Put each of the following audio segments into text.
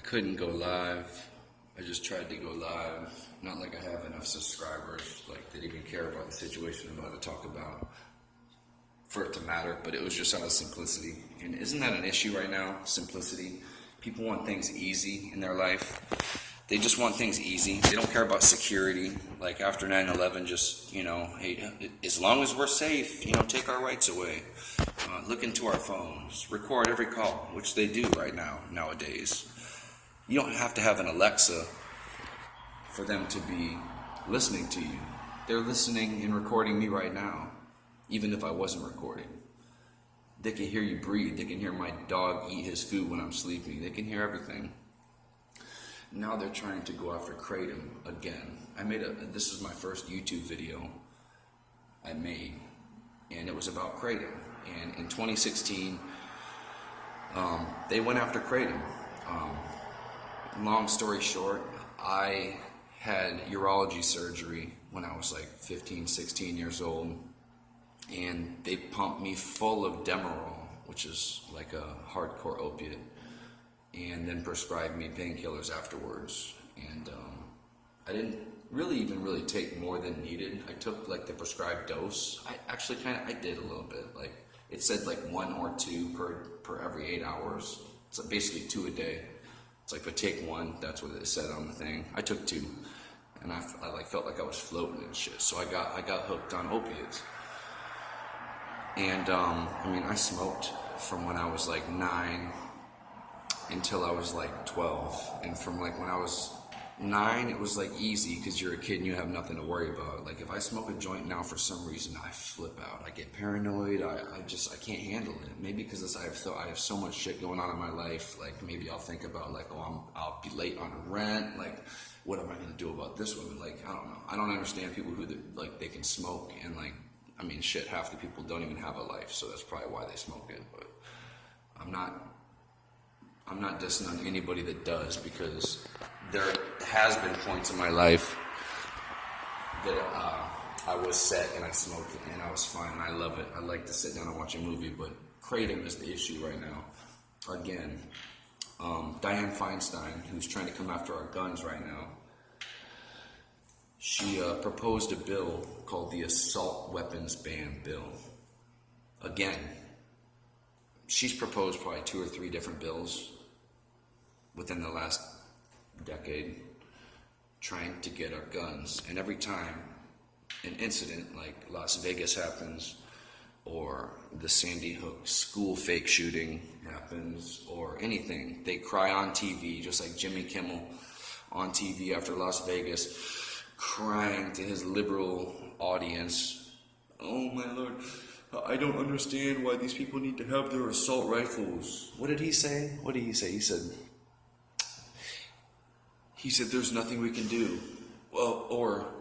couldn't go live. I just tried to go live. Not like I have enough subscribers, like that even care about the situation I'm about to talk about for it to matter, but it was just out of simplicity. And isn't that an issue right now? Simplicity. People want things easy in their life. They just want things easy. They don't care about security. Like after 9/11, just, hey, as long as we're safe, take our rights away. Look into our phones. Record every call, which they do right now, nowadays. You don't have to have an Alexa for them to be listening to you. They're listening and recording me right now, even if I wasn't recording. They can hear you breathe. They can hear my dog eat his food when I'm sleeping. They can hear everything. Now they're trying to go after Kratom again. This is my first YouTube video I made, and it was about Kratom. And in 2016, they went after Kratom. Long story short, I had urology surgery when I was like 15, 16 years old, and they pumped me full of Demerol, which is like a hardcore opiate, and then prescribed me painkillers afterwards. And I didn't really take more than needed. I took like the prescribed dose. I did a little bit. Like it said like 1 or 2 per every 8 hours. It's basically 2 a day. It's like, but take 1. That's what it said on the thing. I took 2, and I felt like I was floating and shit. So I got hooked on opiates. And I smoked from when I was like 9 until I was like 12. And from like when I was 9, it was like easy because you're a kid and you have nothing to worry about. Like if I smoke a joint now, for some reason I flip out. I get paranoid. I can't handle it. Maybe because I have so much shit going on in my life. Like maybe I'll think about like, I'll be late on rent. Like what am I going to do about this woman? Like I don't know. I don't understand people who like they can smoke and like, shit, half the people don't even have a life, so that's probably why they smoke it. But I'm not dissing on anybody that does, because there has been points in my life that I was set and I smoked it and I was fine and I love it. I like to sit down and watch a movie, but Kratom is the issue right now. Again, Dianne Feinstein, who's trying to come after our guns right now, she proposed a bill called the Assault Weapons Ban Bill. Again, she's proposed probably 2 or 3 different bills within the last decade trying to get our guns. And every time an incident like Las Vegas happens, or the Sandy Hook school fake shooting happens, or anything, they cry on TV, just like Jimmy Kimmel on TV after Las Vegas, crying to his liberal audience, "Oh my Lord, I don't understand why these people need to have their assault rifles." What did he say? He said there's nothing we can do. Well, or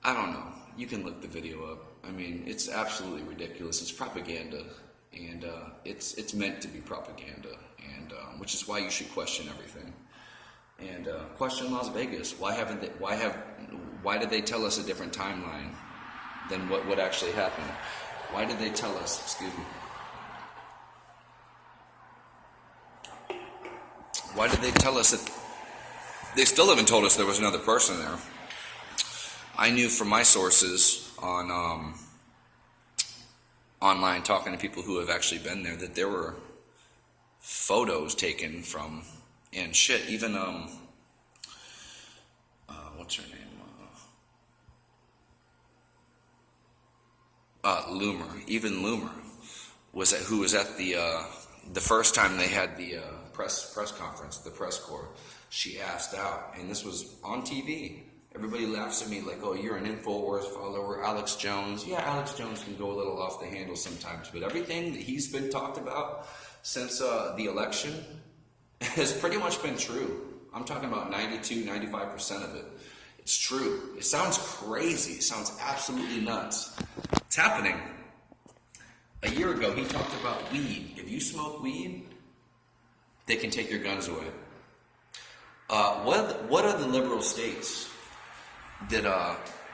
I don't know. You can look the video up. It's absolutely ridiculous. It's propaganda, and it's meant to be propaganda, and which is why you should question everything. And question Las Vegas. Why did they tell us a different timeline than what actually happened? Why did they tell us? Excuse me. Why did they tell us that? They still haven't told us there was another person there. I knew from my sources on online, talking to people who have actually been there, that there were photos taken from. And shit, even, what's her name? Loomer. Even Loomer who was at the first time they had the press conference, the press corps. She asked out, and this was on TV. Everybody laughs at me like, "Oh, you're an InfoWars follower, Alex Jones." Yeah, Alex Jones can go a little off the handle sometimes, but everything that he's been talked about since the election has pretty much been true. I'm talking about 92-95% of it. It's true. It sounds crazy. It sounds absolutely nuts. It's happening. A year ago, he talked about weed. If you weed, they can take your guns away. What are the liberal states that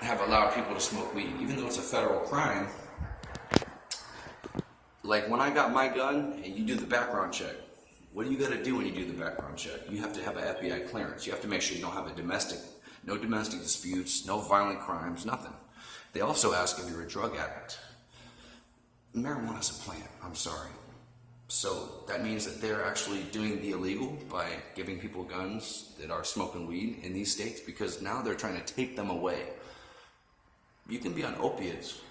have allowed people to smoke weed, even though it's a federal crime? Like when I got my gun, and you do the background check. What do you got to do when you do the background check? You have to have an FBI clearance. You have to make sure you don't have no domestic disputes, no violent crimes, nothing. They also ask if you're a drug addict. Marijuana's a plant, I'm sorry. So that means that they're actually doing the illegal by giving people guns that are smoking weed in these states, because now they're trying to take them away. You can be on opiates,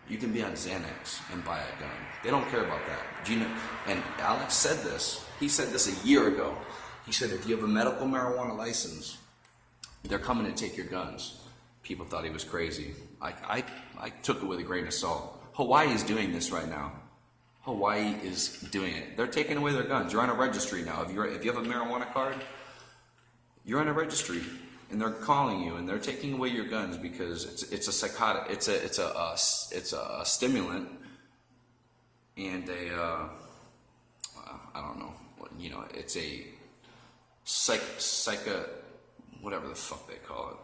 you can be on Xanax and buy a gun. They don't care about that. Do you know? And Alex said this. He said this a year ago. He said, if you have a medical marijuana license, they're coming to take your guns. People thought he was crazy. I took it with a grain of salt. Hawaii is doing this right now. Hawaii is doing it. They're taking away their guns. You're on a registry now. If you have a marijuana card, you're on a registry, and they're calling you, and they're taking away your guns because it's a psychotic. It's a stimulant, and I don't know. It's a whatever the fuck they call it.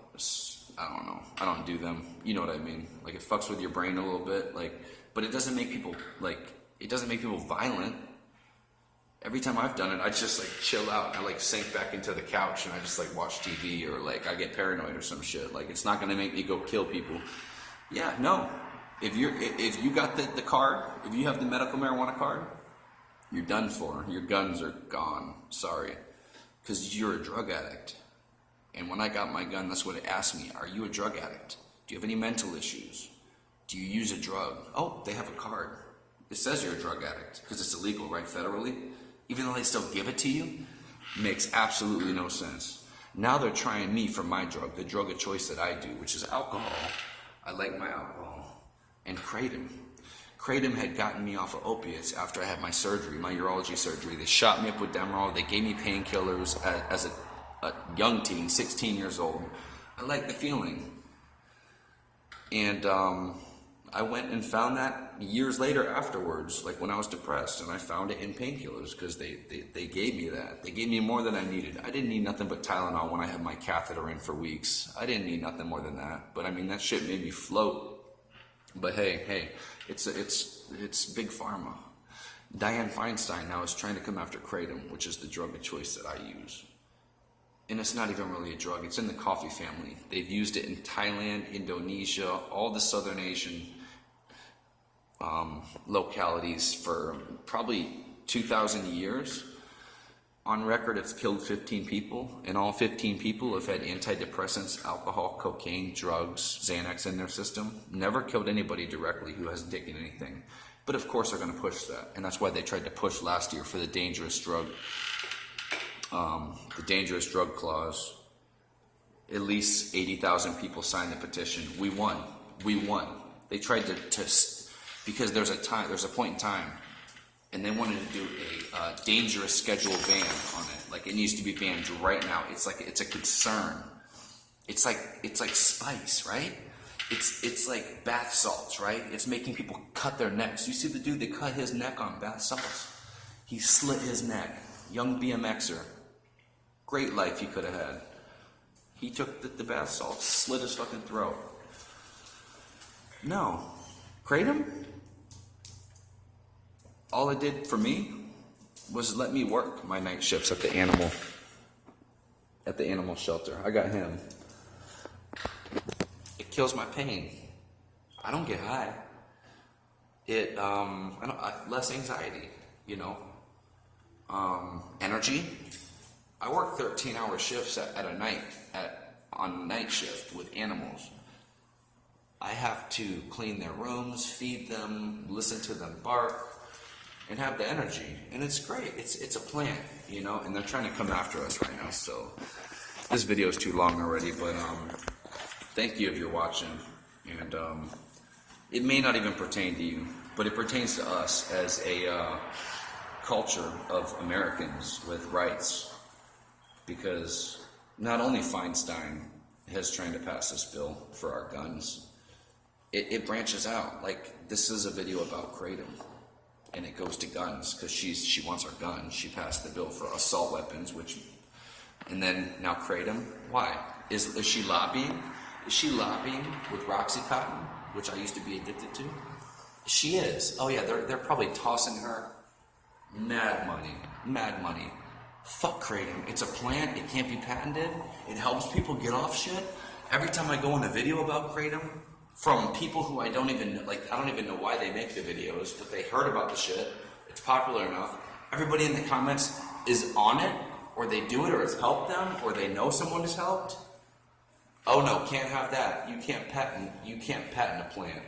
I don't know. I don't do them. You know what I mean? Like, it fucks with your brain a little bit. But it doesn't make people violent. Every time I've done it, I just chill out. I sink back into the couch and I just watch TV, or I get paranoid or some shit. It's not gonna make me go kill people. Yeah, no. If you got the card, if you have the medical marijuana card, you're done for. Your guns are gone. Sorry, because you're a drug addict. And when I got my gun, that's what it asked me. Are you a drug addict? Do you have any mental issues? Do you use a drug? Oh, they have a card. It says you're a drug addict because it's illegal, right, federally? Even though they still give it to you, makes absolutely no sense. Now they're trying me for my drug, the drug of choice that I do, which is alcohol. I like my alcohol. And Kratom. Kratom had gotten me off of opiates after I had my surgery, my urology surgery. They shot me up with Demerol. They gave me painkillers as a young teen, 16 years old. I like the feeling. And I went and found that years later afterwards, when I was depressed, and I found it in painkillers because they gave me that. They gave me more than I needed. I didn't need nothing but Tylenol when I had my catheter in for weeks. I didn't need nothing more than that. But I mean, that shit made me float. But hey, it's big pharma. Dianne Feinstein now is trying to come after Kratom, which is the drug of choice that I use. And it's not even really a drug. It's in the coffee family. They've used it in Thailand, Indonesia, all the Southern Asian localities for probably 2,000 years. On record, it's killed 15 people, and all 15 people have had antidepressants, alcohol, cocaine, drugs, Xanax in their system. Never killed anybody directly who hasn't taken anything. But of course they're going to push that, and that's why they tried to push last year for the dangerous drug clause. At least 80,000 people signed the petition. We won. They tried to because there's a point in time, and they wanted to do a dangerous schedule ban on it. It needs to be banned right now. It's a concern. It's like spice, right? It's like bath salts, right? It's making people cut their necks. You see the dude that cut his neck on bath salts? He slit his neck. Young BMXer. Great life he could have had. He took the bath salts, slit his fucking throat. No. Kratom? All it did for me was let me work my night shifts at the animal shelter. I got him. It kills my pain. I don't get high. It less anxiety, energy. I work 13-hour shifts on night shift with animals. I have to clean their rooms, feed them, listen to them bark, and have the energy. And it's great. It's a plant, and they're trying to come after us right now. So this video is too long already, but thank you if you're watching. And it may not even pertain to you, but it pertains to us as a culture of Americans with rights. Because not only Feinstein is trying to pass this bill for our guns, it branches out. This is a video about Kratom, and it goes to guns because she wants our guns. She passed the bill for assault weapons, and then now Kratom. Why? Is she lobbying? Is she lobbying with Roxycontin, which I used to be addicted to? She is. Oh yeah, they're probably tossing her Mad money. Mad money. Fuck Kratom. It's a plant. It can't be patented. It helps people get off shit. Every time I go in a video about Kratom, from people who I don't even know why they make the videos, but they heard about the shit. It's popular enough. Everybody in the comments is on it, or they do it, or it's helped them, or they know someone has helped. Oh no, can't have that. You can't patent a plant.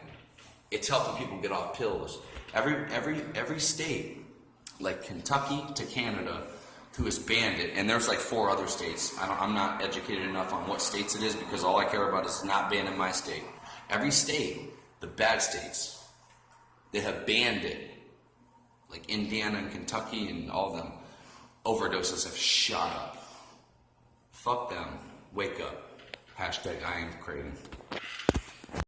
It's helping people get off pills. Every state, like Kentucky to Canada, who has banned it, and there's like 4 other states. I'm not educated enough on what states it is because all I care about is not banned in my state. Every state, the bad states, they have banned it. Like Indiana and Kentucky and all of them, overdoses have shot up. Fuck them. Wake up. Hashtag Iamkratom.